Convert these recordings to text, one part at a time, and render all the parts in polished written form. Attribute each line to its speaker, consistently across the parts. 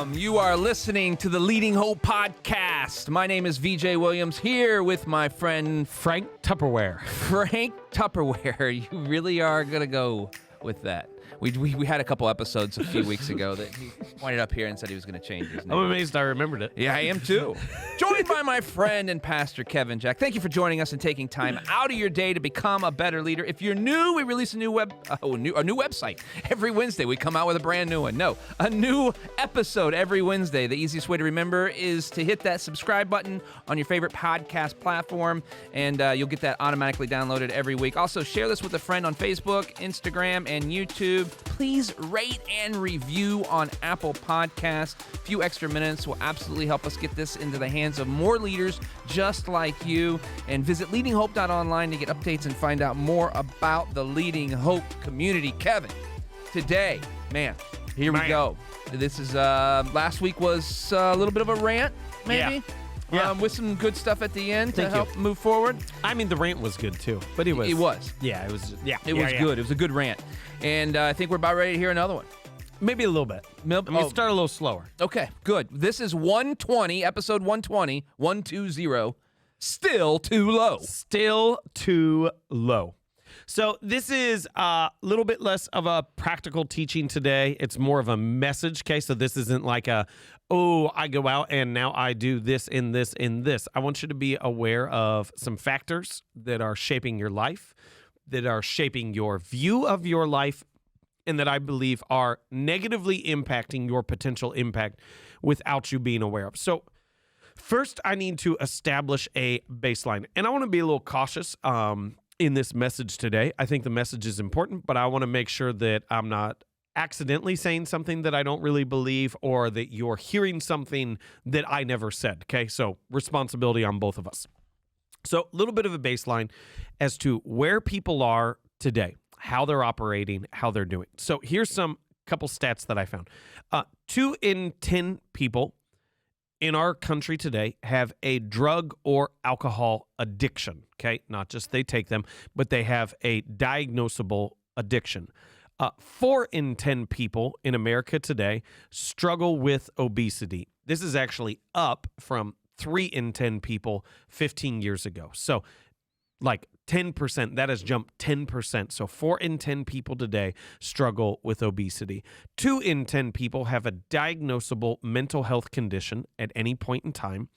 Speaker 1: Welcome. You are listening to the Leading Hope Podcast. My name is VJ Williams, here with my friend
Speaker 2: Frank Tupperware.
Speaker 1: Frank Tupperware. You really are going to go with that. We had a couple episodes a few weeks ago that he pointed up here and said he was going to change his name.
Speaker 2: I'm amazed I remembered it.
Speaker 1: Yeah, I am too. Joined by my friend and pastor, Kevin Jack. Thank you for joining us and taking time out of your day to become a better leader. If you're new, we release a new website every Wednesday. We come out with a brand new one. No, a new episode every Wednesday. The easiest way to remember is to hit that subscribe button on your favorite podcast platform, and you'll get that automatically downloaded every week. Also, share this with a friend on Facebook, Instagram, and YouTube. Please rate and review on Apple Podcasts. A few extra minutes will absolutely help us get this into the hands of more leaders just like you. And visit leadinghope.online to get updates and find out more about the Leading Hope community. Kevin, today, man, here we go. This is, last week was a little bit of a rant, maybe?
Speaker 2: Yeah.
Speaker 1: With some good stuff at the end to help move forward.
Speaker 2: I mean, the rant was good too, but it was.
Speaker 1: It was.
Speaker 2: Yeah, it was. Yeah,
Speaker 1: it was good. It was a good rant. And I think we're about ready to hear another one.
Speaker 2: Maybe a little bit. Start a little slower.
Speaker 1: Okay, good. This is 120, episode 120, 120, still too low.
Speaker 2: Still too low. So this is a little bit less of a practical teaching today. It's more of a message case. So this isn't like I go out and now I do this in this in this. I want you to be aware of some factors that are shaping your life, that are shaping your view of your life, and that I believe are negatively impacting your potential impact without you being aware of. So first, I need to establish a baseline. And I want to be a little cautious in this message today. I think the message is important, but I want to make sure that I'm not accidentally saying something that I don't really believe, or that you're hearing something that I never said, okay? So responsibility on both of us. So a little bit of a baseline as to where people are today, how they're operating, how they're doing. So here's some couple stats that I found. 2 in 10 people in our country today have a drug or alcohol addiction, okay? Not just they take them, but they have a diagnosable addiction. 4 in 10 people in America today struggle with obesity. This is actually up from 3 in 10 people 15 years ago. So like 10%, that has jumped 10%. So 4 in 10 people today struggle with obesity. 2 in 10 people have a diagnosable mental health condition at any point in time.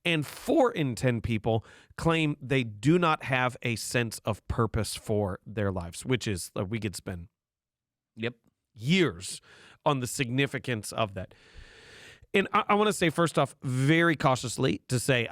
Speaker 2: And 4 in 10 people claim they do not have a sense of purpose for their lives, which is, we could spend years on the significance of that. And I want to say, first off, very cautiously to say,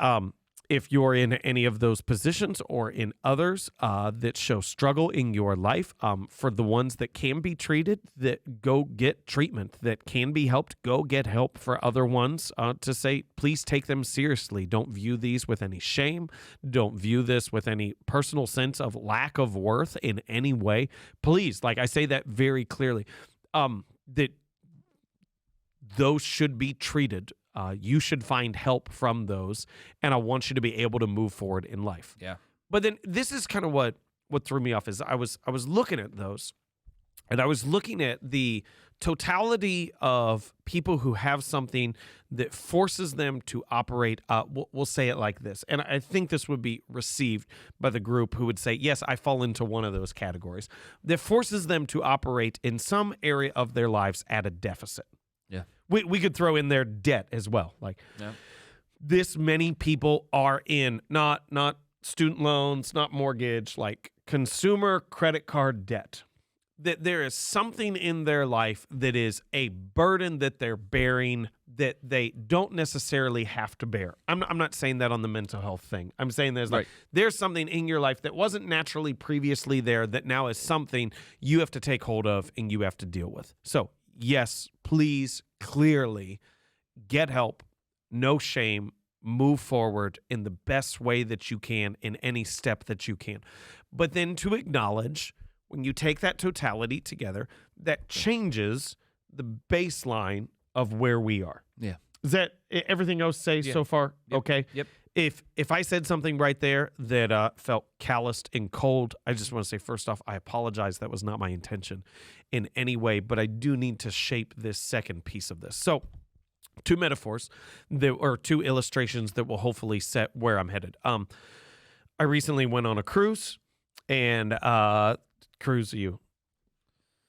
Speaker 2: if you're in any of those positions or in others that show struggle in your life, for the ones that can be treated, that go get treatment, that can be helped, go get help. For other ones, to say, please take them seriously. Don't view these with any shame. Don't view this with any personal sense of lack of worth in any way. Please, like I say that very clearly, that those should be treated. You should find help from those, and I want you to be able to move forward in life.
Speaker 1: Yeah.
Speaker 2: But then this is kind of what threw me off is I was looking at those, and I was looking at the totality of people who have something that forces them to operate. We'll say it like this, and I think this would be received by the group who would say, yes, I fall into one of those categories, that forces them to operate in some area of their lives at a deficit.
Speaker 1: Yeah.
Speaker 2: We could throw in their debt as well. Like this many people are in not student loans, not mortgage, like consumer credit card debt. That there is something in their life that is a burden that they're bearing that they don't necessarily have to bear. I'm not saying that on the mental health thing. I'm saying there's something in your life that wasn't naturally previously there that now is something you have to take hold of and you have to deal with. So yes, please, clearly, get help, no shame, move forward in the best way that you can in any step that you can. But then to acknowledge, when you take that totality together, that changes the baseline of where we are.
Speaker 1: Yeah.
Speaker 2: Is that everything else say so far?
Speaker 1: Yep.
Speaker 2: Okay.
Speaker 1: Yep.
Speaker 2: If I said something right there that felt calloused and cold, I just want to say, first off, I apologize. That was not my intention in any way, but I do need to shape this second piece of this. So two metaphors or two illustrations that will hopefully set where I'm headed. I recently went on a cruise, and cruise you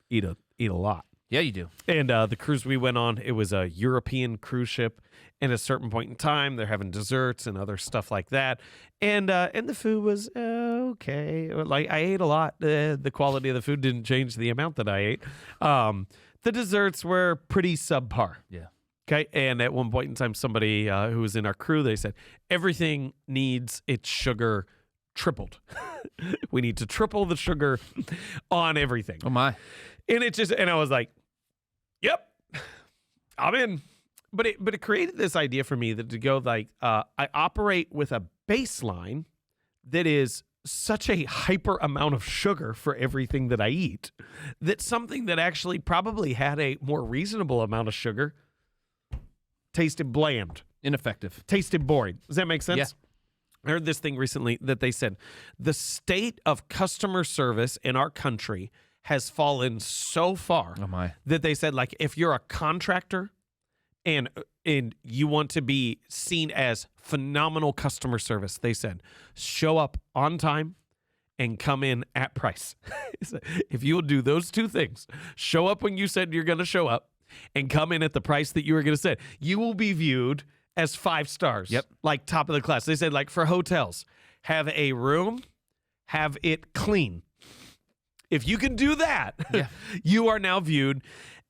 Speaker 2: eat a lot.
Speaker 1: Yeah, you do.
Speaker 2: And the cruise we went on, it was a European cruise ship. And at a certain point in time, they're having desserts and other stuff like that. And the food was okay. Like, I ate a lot. The quality of the food didn't change the amount that I ate. The desserts were pretty subpar.
Speaker 1: Yeah.
Speaker 2: Okay. And at one point in time, somebody who was in our crew, they said, everything needs its sugar tripled. We need to triple the sugar on everything.
Speaker 1: Oh, my.
Speaker 2: And I was like, yep, I'm in. But it created this idea for me that to go like, I operate with a baseline that is such a hyper amount of sugar for everything that I eat that something that actually probably had a more reasonable amount of sugar tasted bland.
Speaker 1: Ineffective.
Speaker 2: Tasted boring. Does that make sense?
Speaker 1: Yeah.
Speaker 2: I heard this thing recently that they said the state of customer service in our country has fallen so far
Speaker 1: Oh, my.
Speaker 2: that they said, like, if you're a contractor and you want to be seen as phenomenal customer service, they said, show up on time and come in at price. If you'll do those two things, show up when you said you're going to show up and come in at the price that you were going to set, you will be viewed as 5 stars.
Speaker 1: Yep.
Speaker 2: Like top of the class. They said, like, for hotels, have a room, have it clean. If you can do that,
Speaker 1: Yeah.
Speaker 2: you are now viewed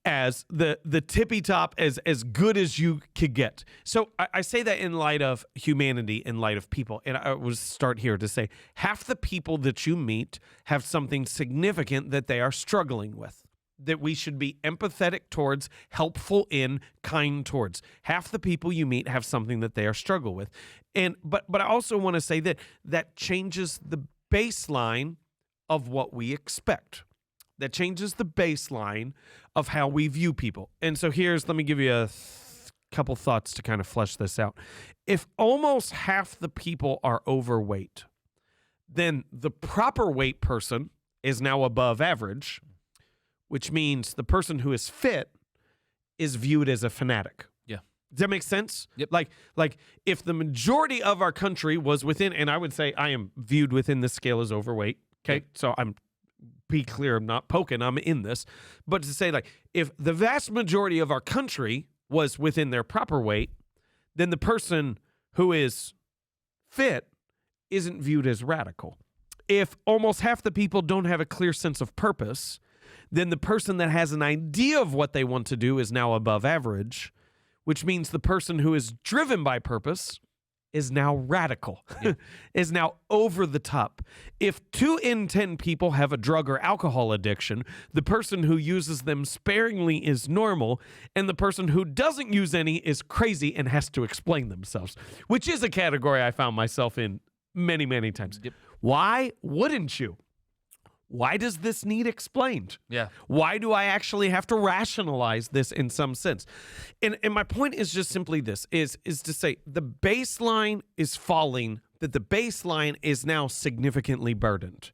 Speaker 2: as the tippy top, as good as you could get. So I say that in light of humanity, in light of people. And I will start here to say half the people that you meet have something significant that they are struggling with, that we should be empathetic towards, helpful in, kind towards. Half the people you meet have something that they are struggle with. But I also want to say that changes the baseline of what we expect. That changes the baseline of how we view people. And so let me give you a couple thoughts to kind of flesh this out. If almost half the people are overweight, then the proper weight person is now above average, which means the person who is fit is viewed as a fanatic.
Speaker 1: Yeah.
Speaker 2: Does that make sense?
Speaker 1: Yep.
Speaker 2: Like if the majority of our country was within, and I would say I am viewed within this scale as overweight. Okay.
Speaker 1: Yep.
Speaker 2: So be clear, I'm not poking, I'm in this. But to say, like, if the vast majority of our country was within their proper weight, then the person who is fit isn't viewed as radical. If almost half the people don't have a clear sense of purpose, then the person that has an idea of what they want to do is now above average, which means the person who is driven by purpose is now radical, is now over the top. If 2 in 10 people have a drug or alcohol addiction, the person who uses them sparingly is normal, and the person who doesn't use any is crazy and has to explain themselves, which is a category I found myself in many, many times.
Speaker 1: Yep.
Speaker 2: Why wouldn't you? Why does this need explained?
Speaker 1: Yeah.
Speaker 2: Why do I actually have to rationalize this in some sense? And my point is just simply this, is to say the baseline is falling, that the baseline is now significantly burdened.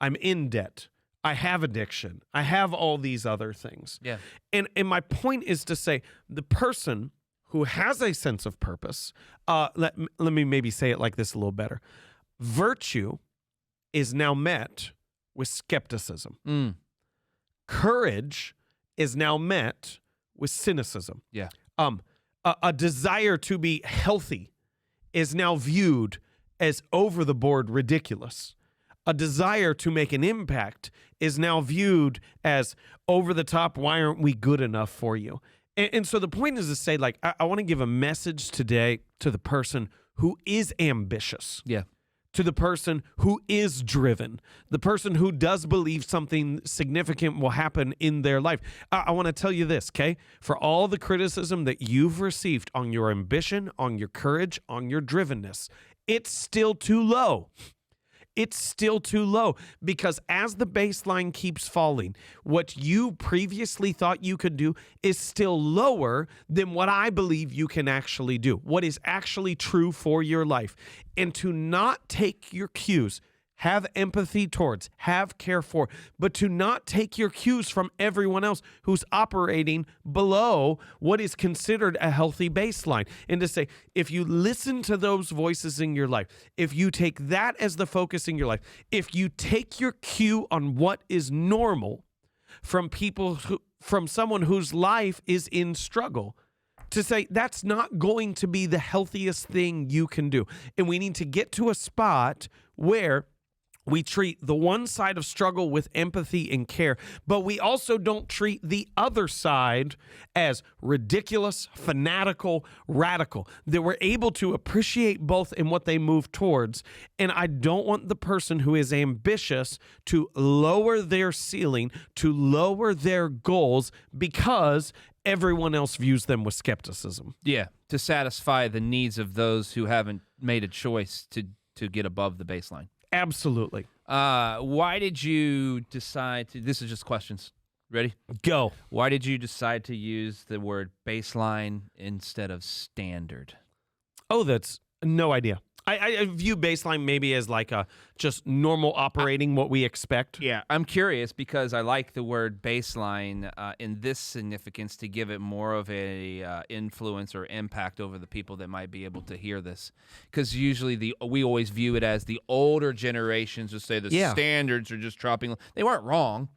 Speaker 2: I'm in debt. I have addiction. I have all these other things.
Speaker 1: Yeah.
Speaker 2: And my point is to say the person who has a sense of purpose, let me maybe say it like this a little better. Virtue is now met with skepticism. Courage is now met with cynicism.
Speaker 1: Yeah.
Speaker 2: A desire to be healthy is now viewed as over the board ridiculous. A desire to make an impact is now viewed as over the top. Why aren't we good enough for you? And so the point is to say, like, I want to give a message today to the person who is ambitious.
Speaker 1: Yeah.
Speaker 2: To the person who is driven, the person who does believe something significant will happen in their life. I want to tell you this, okay? For all the criticism that you've received on your ambition, on your courage, on your drivenness, it's still too low. It's still too low because as the baseline keeps falling, what you previously thought you could do is still lower than what I believe you can actually do, what is actually true for your life. And to not take your cues, have empathy towards, have care for, but to not take your cues from everyone else who's operating below what is considered a healthy baseline. And to say, if you listen to those voices in your life, if you take that as the focus in your life, if you take your cue on what is normal from from someone whose life is in struggle, to say that's not going to be the healthiest thing you can do. And we need to get to a spot where we treat the one side of struggle with empathy and care, but we also don't treat the other side as ridiculous, fanatical, radical, that we're able to appreciate both in what they move towards. And I don't want the person who is ambitious to lower their ceiling, to lower their goals because everyone else views them with skepticism.
Speaker 1: Yeah, to satisfy the needs of those who haven't made a choice to get above the baseline.
Speaker 2: Absolutely.
Speaker 1: Why did you decide to, this is just questions. Ready?
Speaker 2: Go.
Speaker 1: Why did you decide to use the word baseline instead of standard?
Speaker 2: Oh, that's no idea. I view baseline maybe as like a just normal operating, what we expect.
Speaker 1: Yeah, I'm curious because I like the word baseline in this significance to give it more of a influence or impact over the people that might be able to hear this. Because usually we always view it as the older generations would say the standards are just dropping. They weren't wrong.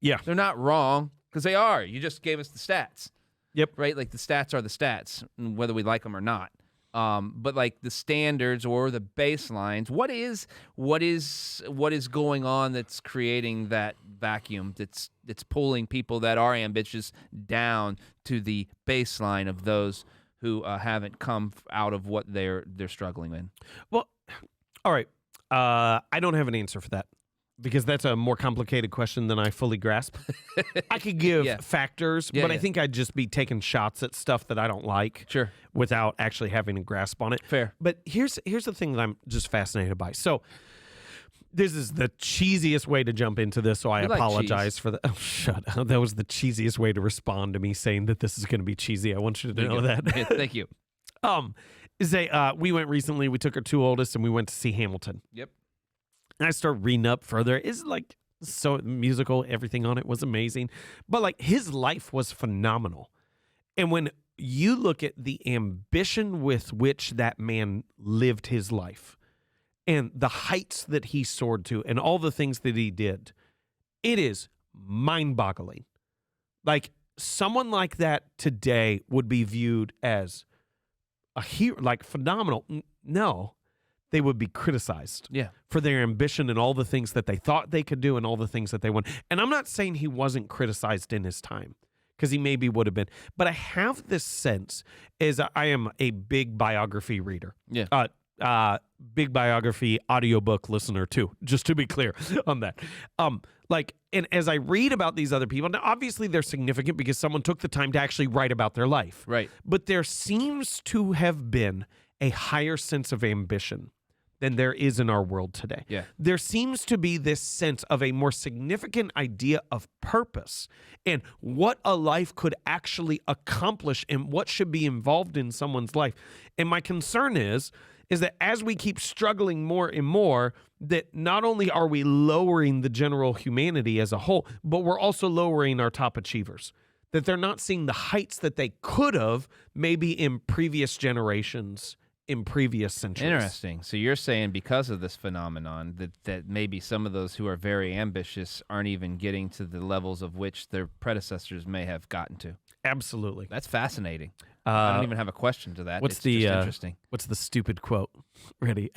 Speaker 2: Yeah.
Speaker 1: They're not wrong because they are. You just gave us the stats.
Speaker 2: Yep.
Speaker 1: Right? Like the stats are the stats, whether we like them or not. But like the standards or the baselines, what is going on that's creating that vacuum that's pulling people that are ambitious down to the baseline of those who haven't come out of what they're struggling in?
Speaker 2: Well, all right. I don't have an answer for that because that's a more complicated question than I fully grasp. I could give factors, but I think I'd just be taking shots at stuff that I don't like.
Speaker 1: Sure.
Speaker 2: Without actually having a grasp on it.
Speaker 1: Fair.
Speaker 2: But here's the thing that I'm just fascinated by. So this is the cheesiest way to jump into this, so I apologize for the. Oh, shut up. That was the cheesiest way to respond to me saying that this is going to be cheesy. I want you to know that.
Speaker 1: Yeah, thank you.
Speaker 2: We went recently, we took our two oldest and we went to see Hamilton.
Speaker 1: Yep.
Speaker 2: And I started reading up further. It's like so musical, everything on it was amazing. But like his life was phenomenal. And when you look at the ambition with which that man lived his life and the heights that he soared to and all the things that he did, it is mind-boggling. Like someone like that today would be viewed as a hero, like phenomenal. No, they would be criticized for their ambition and all the things that they thought they could do and all the things that they want. And I'm not saying he wasn't criticized in his time, because he maybe would have been. But I have this sense, as I am a big biography reader. Yeah. Big biography audiobook listener too, just to be clear on that. And as I read about these other people, now obviously they're significant because someone took the time to actually write about their life.
Speaker 1: Right.
Speaker 2: But there seems to have been a higher sense of ambition than there is in our world today.
Speaker 1: Yeah.
Speaker 2: There seems to be this sense of a more significant idea of purpose and what a life could actually accomplish and what should be involved in someone's life. And my concern is that as we keep struggling more and more, that not only are we lowering the general humanity as a whole, but we're also lowering our top achievers. That they're not seeing the heights that they could have maybe in previous generations, in previous centuries.
Speaker 1: Interesting. So you're saying because of this phenomenon that maybe some of those who are very ambitious aren't even getting to the levels of which their predecessors may have gotten to.
Speaker 2: Absolutely.
Speaker 1: That's fascinating. I don't even have a question to that.
Speaker 2: It's just interesting. What's the stupid quote? Ready?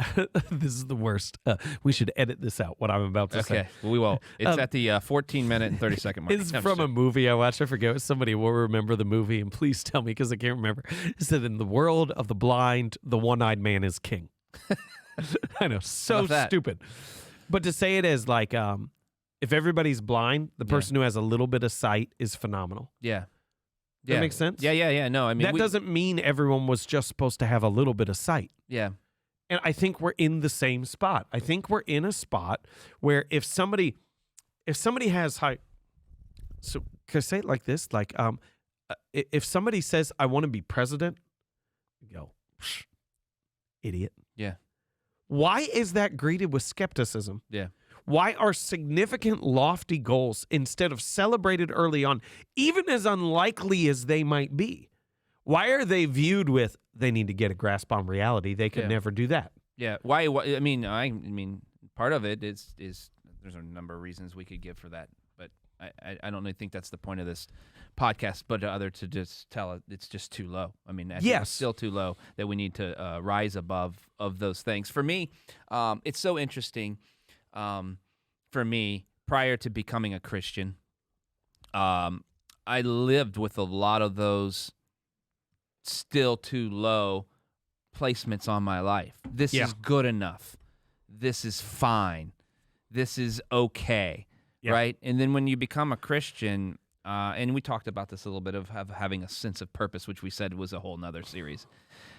Speaker 2: This is the worst. We should edit this out, what I'm about to say.
Speaker 1: Okay, we will. It's at the 14-minute and 30-second mark.
Speaker 2: It's from a movie I watched. I forget. Somebody will remember the movie, and please tell me because I can't remember. It said, in the world of the blind, the one-eyed man is king. I know, so stupid. But to say it as like, if everybody's blind, the person who has a little bit of sight is phenomenal.
Speaker 1: Yeah.
Speaker 2: That makes sense?
Speaker 1: Yeah. No, I mean...
Speaker 2: That doesn't mean everyone was just supposed to have a little bit of sight.
Speaker 1: Yeah.
Speaker 2: And I think we're in the same spot. I think we're in a spot where if somebody has high... So, can I say it like this? Like, if somebody says, I want to be president, you go, idiot.
Speaker 1: Yeah.
Speaker 2: Why is that greeted with skepticism?
Speaker 1: Yeah.
Speaker 2: Why are significant, lofty goals, instead of celebrated early on, even as unlikely as they might be, why are they viewed with, they need to get a grasp on reality? They could never do that.
Speaker 1: Yeah. Why? I mean, part of it is there's a number of reasons we could give for that, but I don't really think that's the point of this podcast, but to just tell it it's just too low. I mean, I think it's still too low that we need to rise above of those things. For me, it's so interesting. For me, prior to becoming a Christian, I lived with a lot of those still too low placements on my life. This is good enough. This is fine. This is okay, right? And then when you become a Christian, and we talked about this a little bit of having a sense of purpose, which we said was a whole nother series.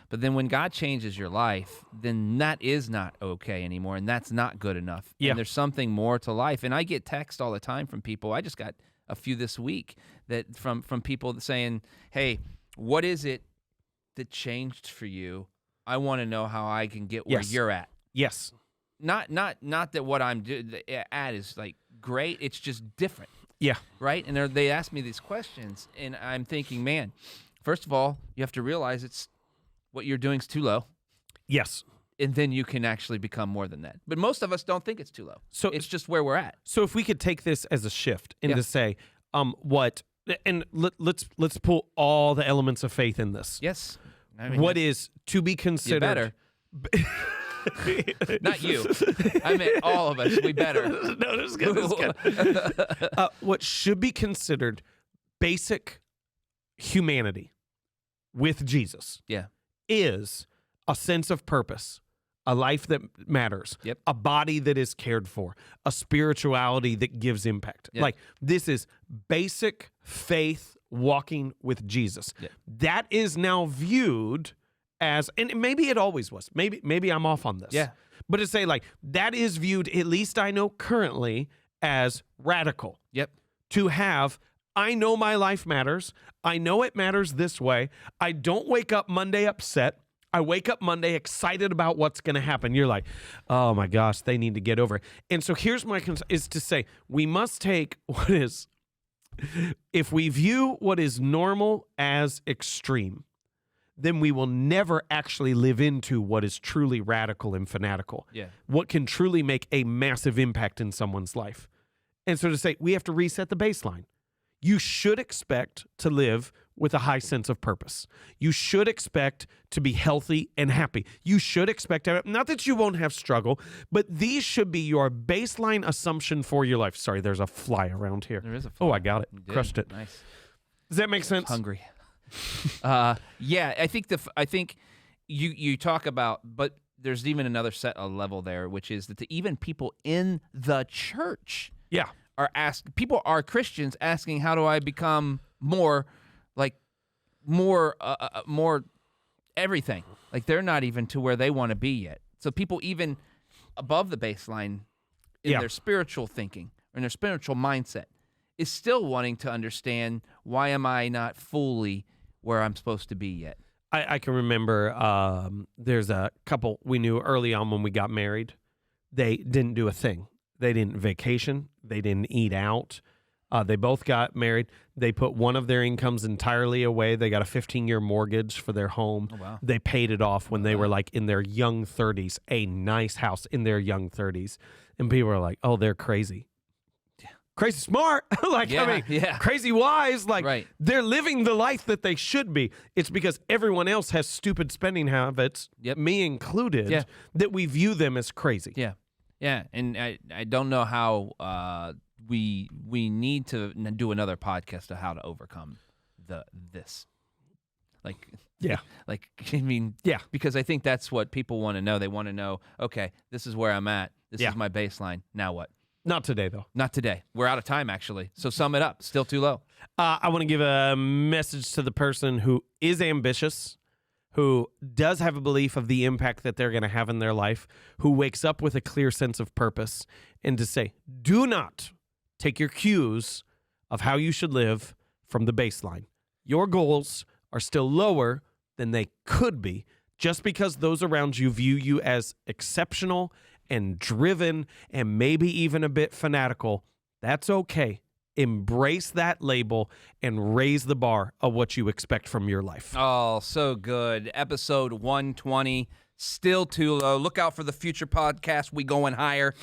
Speaker 1: But then when God changes your life, then that is not okay anymore, and that's not good enough.
Speaker 2: Yeah.
Speaker 1: And there's something more to life. And I get texts all the time from people. I just got a few this week that from people saying, "Hey, what is it that changed for you? I want to know how I can get where you're at."
Speaker 2: Yes.
Speaker 1: Not that what I'm at is like great. It's just different.
Speaker 2: Yeah.
Speaker 1: Right? And they ask me these questions, and I'm thinking, man, first of all, you have to realize it's what you're doing is too low.
Speaker 2: Yes.
Speaker 1: And then you can actually become more than that. But most of us don't think it's too low.
Speaker 2: So
Speaker 1: it's just where we're at.
Speaker 2: So if we could take this as a shift and to say, let's pull all the elements of faith in this.
Speaker 1: Yes. I mean,
Speaker 2: what is to be considered?
Speaker 1: You better. Not you. I meant all of us. We better.
Speaker 2: No, this is good. This is good. What should be considered basic humanity with Jesus is a sense of purpose, a life that matters, a body that is cared for, a spirituality that gives impact. Like, this is basic faith walking with Jesus. That is now viewed as, and maybe it always was. Maybe I'm off on this. But to say, like, that is viewed, at least I know currently, as radical. To have, I know my life matters. I know it matters this way. I don't wake up Monday upset. I wake up Monday excited about what's going to happen. You're like, oh my gosh, they need to get over it. And so here's my concern, is to say, we must take what is, if we view what is normal as extreme, then we will never actually live into what is truly radical and fanatical. What can truly make a massive impact in someone's life. And so to say, we have to reset the baseline. You should expect to live with a high sense of purpose. You should expect to be healthy and happy. You should expect to have, not that you won't have struggle, but these should be your baseline assumption for your life. Sorry, there's a fly around here.
Speaker 1: There is a fly.
Speaker 2: Oh, I got it. Crushed it.
Speaker 1: Nice.
Speaker 2: Does that make sense?
Speaker 1: Hungry. I think you talk about, but there's even another set of level there, which is that even people in the church people are Christians asking, how do I become more everything? Like, they're not even to where they want to be yet. So people even above the baseline in their spiritual thinking or in their spiritual mindset is still wanting to understand, why am I not fully where I'm supposed to be yet?
Speaker 2: I can remember there's a couple we knew early on when we got married. They didn't do a thing. They didn't vacation. They didn't eat out. They both got married. They put one of their incomes entirely away. They got a 15-year mortgage for their home.
Speaker 1: Oh, wow.
Speaker 2: They paid it off when they were like in their young 30s, a nice house in their young 30s. And people are like, oh, they're crazy. Crazy smart. Crazy wise. Like, they're living the life that they should be. It's because everyone else has stupid spending habits, me included, that we view them as crazy.
Speaker 1: Yeah, and I don't know how we need to do another podcast of how to overcome this. Because I think that's what people want to know. They want to know, okay, this is where I'm at. This is my baseline. Now what?
Speaker 2: Not today, though.
Speaker 1: Not today. We're out of time, actually. So sum it up. Still too low.
Speaker 2: I want to give a message to the person who is ambitious, who does have a belief of the impact that they're going to have in their life, who wakes up with a clear sense of purpose, and to say, do not take your cues of how you should live from the baseline. Your goals are still lower than they could be. Just because those around you view you as exceptional and driven and maybe even a bit fanatical, that's okay. Embrace that label and raise the bar of what you expect from your life.
Speaker 1: Oh, so good. Episode 120, still too low. Look out for the future podcast, We Going Higher.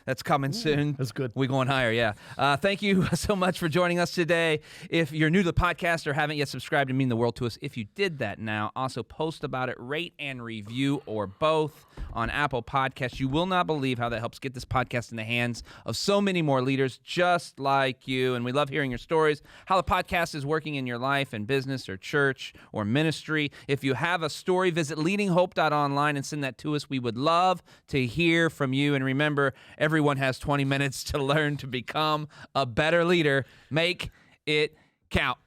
Speaker 1: That's coming soon.
Speaker 2: That's good.
Speaker 1: We Going Higher, yeah. Thank you so much for joining us today. If you're new to the podcast or haven't yet subscribed, it means the world to us. If you did that now, also post about it, rate and review, or both on Apple Podcasts. You will not believe how that helps get this podcast in the hands of so many more leaders just like you. And we love hearing your stories, how the podcast is working in your life and business or church or ministry. If you have a story, visit leadinghope.online and send that to us. We would love to hear from you. And remember, everyone has 20 minutes to learn to become a better leader. Make it count.